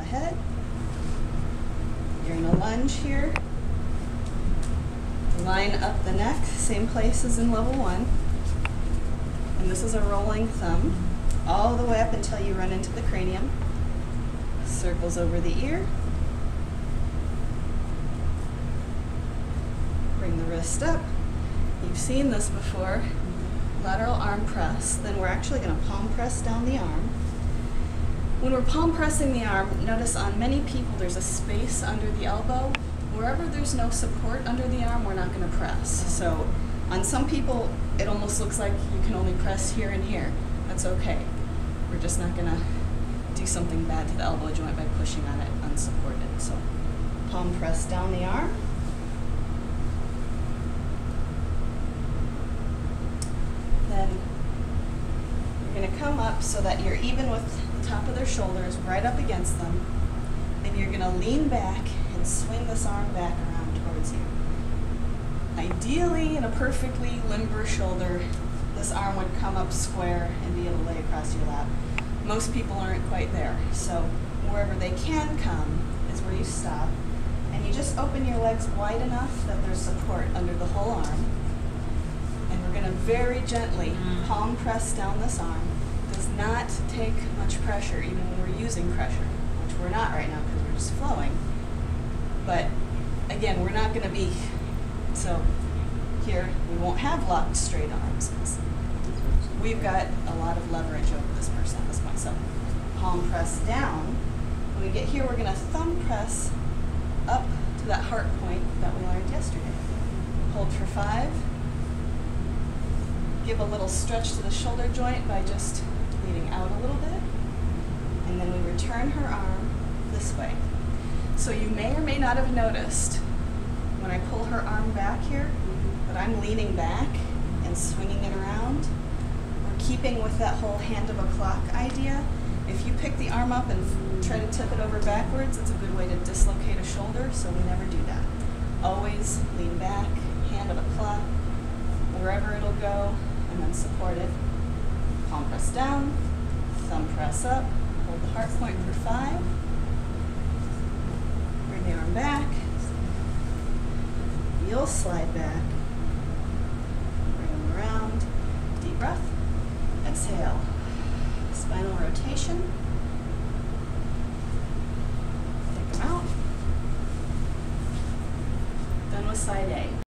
ahead. You're going to lunge here. Line up the neck, same place as in level 1. And this is a rolling thumb, all the way up until you run into the cranium. Circles over the ear. Bring the wrist up. You've seen this before. Lateral arm press. Then we're actually going to palm press down the arm. When we're palm pressing the arm, notice on many people there's a space under the elbow. Wherever there's no support under the arm, we're not going to press. So on some people, it almost looks like you can only press here and here. That's okay. We're just not going to do something bad to the elbow joint by pushing on it unsupported. So palm press down the arm. Then you're going to come up so that you're even with the top of their shoulders, right up against them. And you're going to lean back and swing this arm back around towards you. Ideally, in a perfectly limber shoulder, this arm would come up square and be able to lay across your lap. Most people aren't quite there, so wherever they can come is where you stop. And you just open your legs wide enough that there's support under the whole arm. And we're going to very gently palm press down this arm. Does not take much pressure, even when we're using pressure, which we're not right now because we're just flowing. But again, we're not going to be, so here we won't have locked straight arms. We've got a lot of leverage over this person at this point. So palm press down. When we get here, we're going to thumb press up to that heart point that we learned yesterday. Hold for 5. Give a little stretch to the shoulder joint by just leaning out a little bit. And then we return her arm this way. So you may or may not have noticed when I pull her arm back here that I'm leaning back and swinging it around. We're keeping with that whole hand of a clock idea. If you pick the arm up and try to tip it over backwards, it's a good way to dislocate a shoulder, so we never do that. Always lean back, hand of a clock, wherever it'll go, and then support it. Palm press down, thumb press up, hold the heart point for 5. Bring the arm back. You'll slide back. Bring them around. Deep breath. Exhale. Spinal rotation. Take them out. Done with side A.